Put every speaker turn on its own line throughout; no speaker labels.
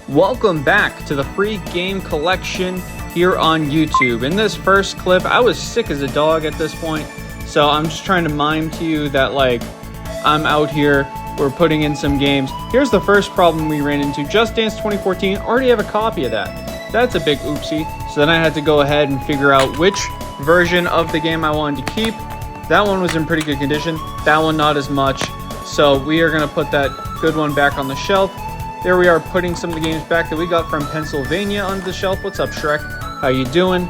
Welcome back to the free game collection here on YouTube. In this first clip, I was sick as a dog at this point, so I'm just trying to mime to you that I'm out here, we're putting in some games. Here's the first problem we ran into. Just Dance 2014, already have a copy of that. That's a big oopsie. So then I had to go ahead and figure out which version of the game I wanted to keep. That one was in pretty good condition, that one not as much. So we are gonna put that good one back on the shelf. There we are, putting some of the games back that we got from Pennsylvania onto the shelf. What's up, Shrek? How you doing?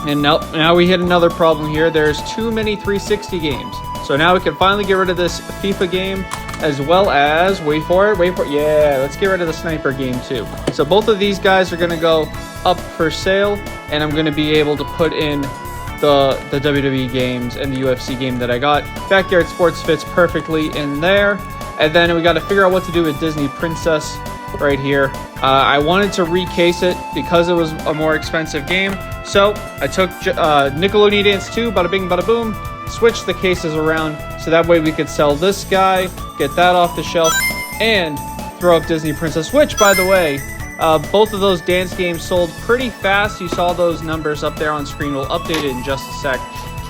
And now we hit another problem here. There's too many 360 games. So now we can finally get rid of this FIFA game, as well as, wait for it, yeah, let's get rid of the sniper game too. So both of these guys are gonna go up for sale, and I'm gonna be able to put in the WWE games and the UFC game that I got. Backyard Sports fits perfectly in there. And then we got to figure out what to do with Disney Princess right here. I wanted to recase it because it was a more expensive game. So I took Nickelodeon Dance 2, bada bing, bada boom, switched the cases around so that way we could sell this guy, get that off the shelf, and throw up Disney Princess, which, by the way, both of those dance games sold pretty fast. You saw those numbers up there on screen. We'll update it in just a sec.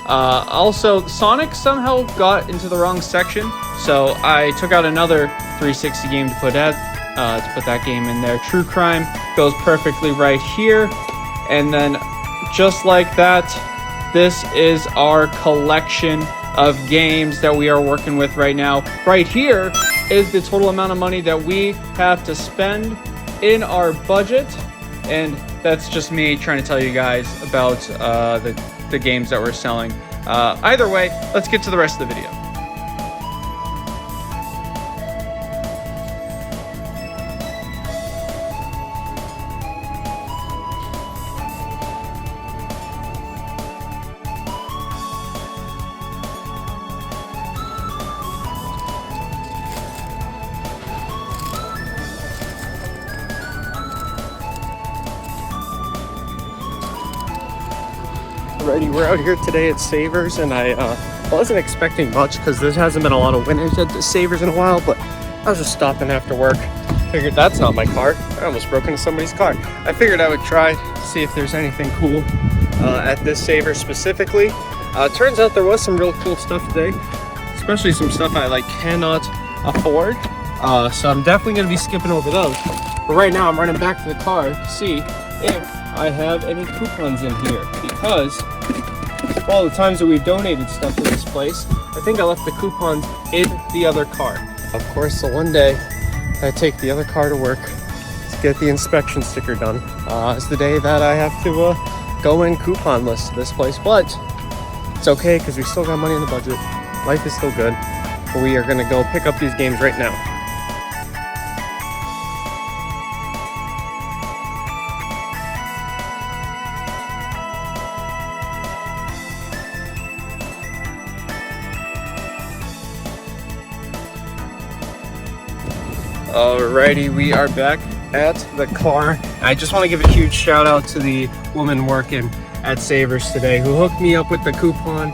Also, Sonic somehow got into the wrong section, so I took out another 360 game to put that game in there. True Crime goes perfectly right here, and then just like that, this is our collection of games that we are working with right now. Right here is the total amount of money that we have to spend in our budget, and that's just me trying to tell you guys about the games that we're selling. Either way, let's get to the rest of the video.
Alrighty, we're out here today at Savers, and I wasn't expecting much because there hasn't been a lot of winners at the Savers in a while, but I was just stopping after work. Figured that's not my car. I almost broke into somebody's car. I figured I would try to see if there's anything cool at this Savers specifically. Turns out there was some real cool stuff today, especially some stuff I cannot afford. So I'm definitely going to be skipping over those. But right now I'm running back to the car to see if I have any coupons in here, because all the times that we've donated stuff to this place, I think I left the coupons in the other car. Of course, the one day I take the other car to work to get the inspection sticker done is the day that I have to go in coupon list to this place. But it's okay because we still got money in the budget. Life is still good. But we are going to go pick up these games right now. Alrighty, we are back at the car. I just want to give a huge shout out to the woman working at Savers today who hooked me up with the coupon.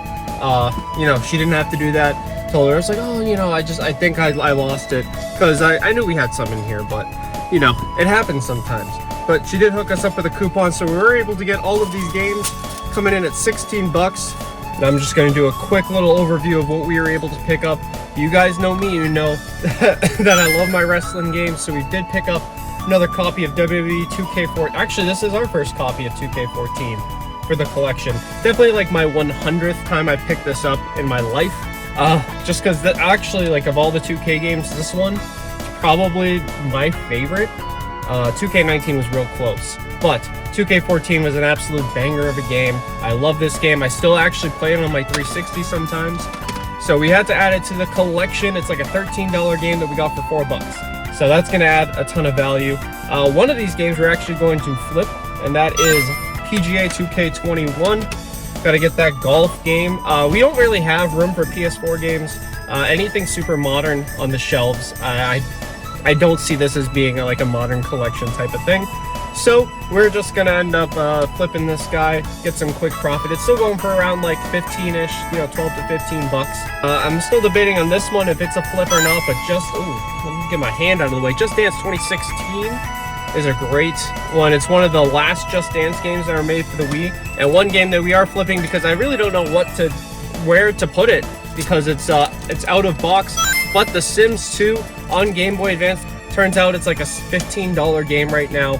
She didn't have to do that. Told her, I was like, I think I lost it, because I knew we had some in here, but it happens sometimes. But she did hook us up with a coupon, so we were able to get all of these games coming in at 16 bucks. And I'm just going to do a quick little overview of what we were able to pick up. You guys know me, you know that I love my wrestling games, so we did pick up another copy of WWE 2K14. Actually, this is our first copy of 2K14 for the collection. Definitely my 100th time I picked this up in my life. Just because actually, of all the 2K games, this one is probably my favorite. 2K19 was real close, but 2K14 was an absolute banger of a game. I love this game. I still actually play it on my 360 sometimes. So we had to add it to the collection. It's like a $13 game that we got for $4. So that's gonna add a ton of value. One of these games we're actually going to flip, and that is PGA 2K21. Gotta get that golf game. We don't really have room for PS4 games. Anything super modern on the shelves. I don't see this as being a modern collection type of thing. So we're just gonna end up flipping this guy, get some quick profit. It's still going for around 15-ish, 12 to 15 bucks. I'm still debating on this one if it's a flip or not, but let me get my hand out of the way. Just Dance 2016 is a great one. It's one of the last Just Dance games that are made for the Wii, and one game that we are flipping because I really don't know where to put it, because it's out of box. But The Sims 2 on Game Boy Advance, turns out it's like a $15 game right now,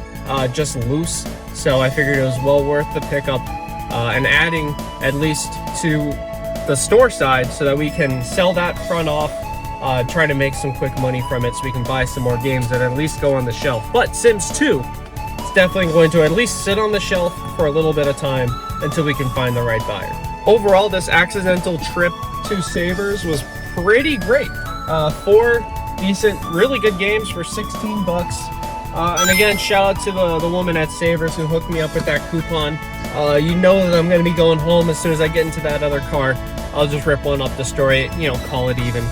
just loose. So I figured it was well worth the pickup, and adding at least to the store side so that we can sell that front off, try to make some quick money from it so we can buy some more games that at least go on the shelf. But Sims 2 is definitely going to at least sit on the shelf for a little bit of time until we can find the right buyer. Overall, this accidental trip to Savers was pretty great. 4 decent, really good games for 16 bucks. And again, shout out to the woman at Savers who hooked me up with that coupon. You know that I'm going to be going home as soon as I get into that other car. I'll just rip one up the story, call it even.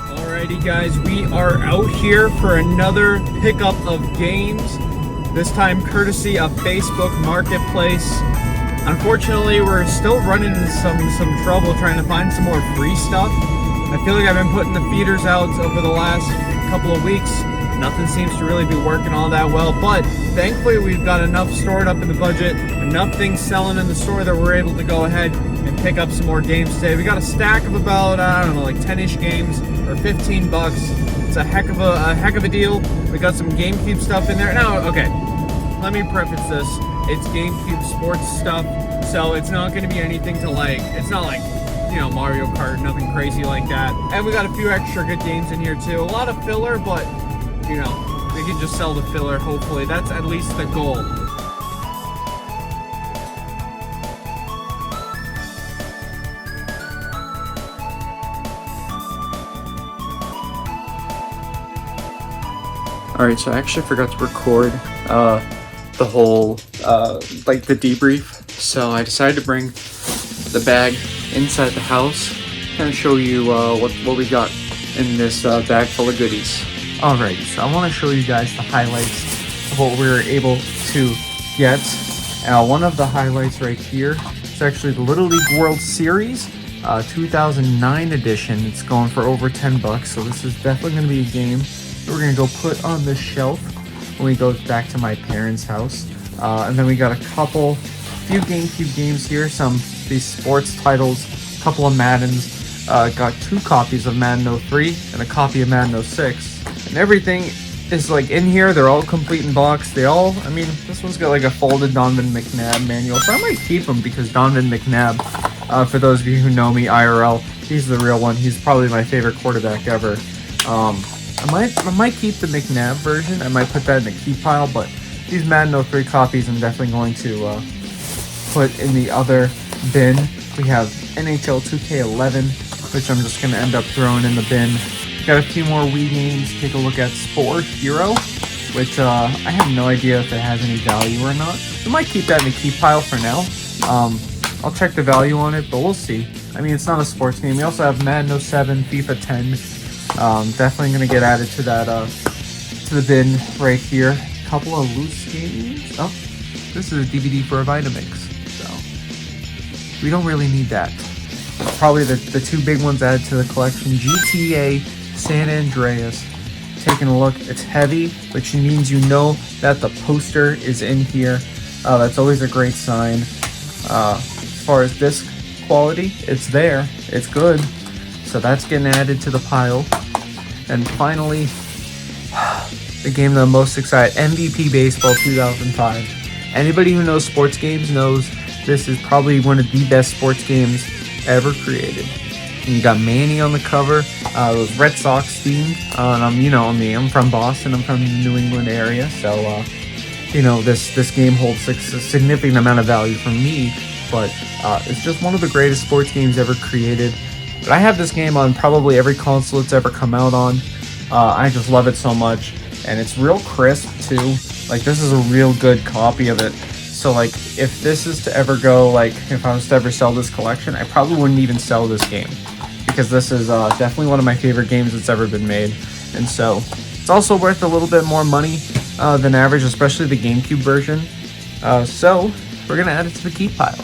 Alrighty guys, we are out here for another pickup of games, this time courtesy of Facebook Marketplace. Unfortunately, we're still running into some trouble trying to find some more free stuff. I feel like I've been putting the feeders out over the last couple of weeks. Nothing seems to really be working all that well, but thankfully we've got enough stored up in the budget, enough things selling in the store that we're able to go ahead and pick up some more games today. We got a stack of about, I don't know, like 10-ish games for 15 bucks. It's a heck of a deal. We got some GameCube stuff in there. Now, okay, let me preface this. It's GameCube sports stuff, so it's not going to be anything to like, it's not like, Mario Kart, nothing crazy like that. And we got a few extra good games in here too. A lot of filler, but, we can just sell the filler, hopefully. That's at least the goal.
Alright, so I actually forgot to record the whole, like the debrief. So I decided to bring the bag inside the house and show you what we got in this bag full of goodies.
Alright, so I want to show you guys the highlights of what we were able to get. One of the highlights right here is actually the Little League World Series 2009 edition. It's going for over 10 bucks, so this is definitely going to be a game that we're going to go put on the shelf when we go back to my parents' house. And then we got a few GameCube games here, some of these sports titles, a couple of Maddens. Got 2 copies of Madden 03 and a copy of Madden 06. And everything is like in here. They're all complete in box. This one's got like a folded Donovan McNabb manual, so I might keep them because Donovan McNabb, for those of you who know me IRL, he's the real one. He's probably my favorite quarterback ever. I might keep the McNabb version. I might put that in the keep pile, but these Madden 03 copies I'm definitely going to put in the other bin. We have NHL 2K11, which I'm just going to end up throwing in the bin. Got a few more Wii games. Take a look at Sport Hero, which I have no idea if it has any value or not. I might keep that in the keep pile for now. I'll check the value on it, but we'll see. It's not a sports game. We also have Madden 07, FIFA 10. Definitely going to get added to that to the bin right here. A couple of loose games. Oh, this is a DVD for a Vitamix, so we don't really need that. Probably the 2 big ones added to the collection. GTA San Andreas. Taking a look, it's heavy, which means that the poster is in here. That's always a great sign. As far as disc quality, it's there. It's good. So that's getting added to the pile. And finally, the game that I'm most excited, MVP Baseball 2005. Anybody who knows sports games knows this is probably one of the best sports games ever created. And you got Manny on the cover. It was Red Sox themed. And I'm from Boston. I'm from the New England area, so this game holds a significant amount of value for me. But it's just one of the greatest sports games ever created. But I have this game on probably every console it's ever come out on. I just love it so much.
and it's real crisp too. Like, this is a real good copy of it. So like, if this is to ever go, like, if I was to ever sell this collection, I probably wouldn't even sell this game, because this is definitely one of my favorite games that's ever been made. And so it's also worth a little bit more money than average, especially the GameCube version. So we're gonna add it to the keep pile.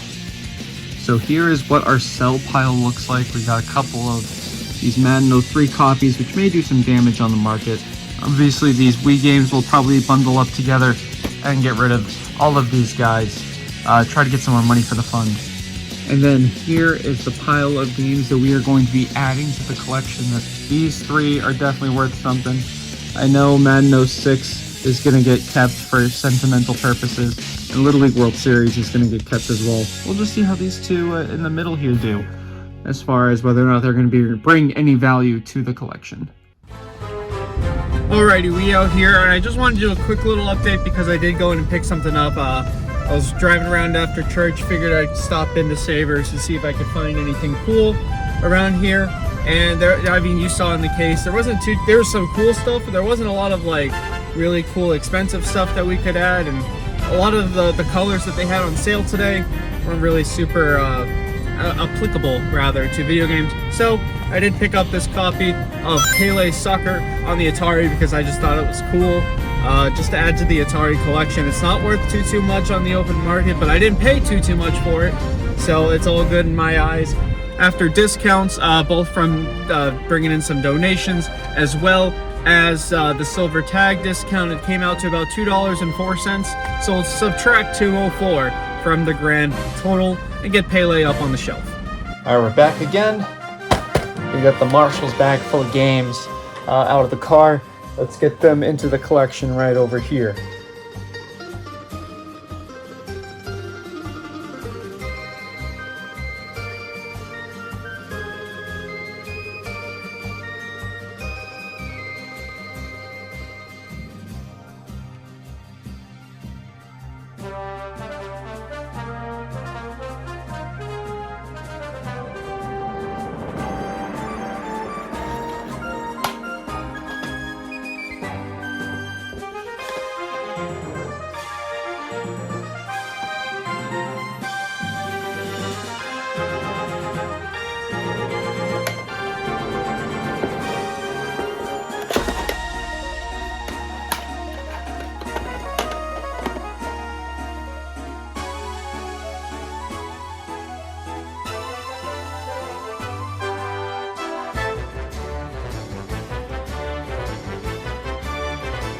So here is what our sell pile looks like. We got a couple of these Madden 03 copies, which may do some damage on the market. Obviously, these Wii games will probably bundle up together and get rid of all of these guys. Try to get some more money for the fund. And then here is the pile of games that we are going to be adding to the collection. These three are definitely worth something. I know Madden 06 is going to get kept for sentimental purposes, and Little League World Series is going to get kept as well. We'll just see how these two in the middle here do, as far as whether or not they're going to bring any value to the collection.
Alrighty, we out here, and I just wanted to do a quick little update because I did go in and pick something up. I was driving around after church, figured I'd stop into Savers to see if I could find anything cool around here. And there, I mean, you saw in the case, there was some cool stuff, but there wasn't a lot of like really cool expensive stuff that we could add, and a lot of the colors that they had on sale today weren't really super applicable rather to video games. So I did pick up this copy of Pele Soccer on the Atari because I just thought it was cool, just to add to the Atari collection. It's not worth too much on the open market, but I didn't pay too much for it, so it's all good in my eyes. After discounts, both from bringing in some donations as well as the silver tag discount, it came out to about $2.04. So we'll subtract $2.04 from the grand total and get Pele up on the shelf.
All right, we're back again. We got the Marshall's bag full of games out of the car. Let's get them into the collection right over here.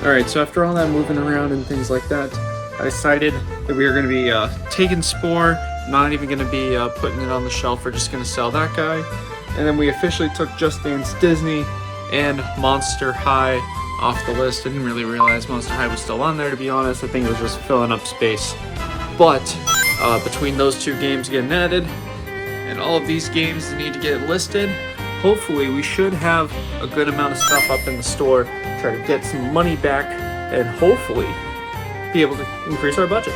Alright, so after all that moving around and things like that, I decided that we were going to be taking Spore, not even going to be putting it on the shelf, we're just going to sell that guy. And then we officially took Just Dance Disney and Monster High off the list. I didn't really realize Monster High was still on there, to be honest. I think it was just filling up space. But between those two games getting added and all of these games that need to get listed, hopefully we should have a good amount of stuff up in the store, try to get some money back, and hopefully be able to increase our budget.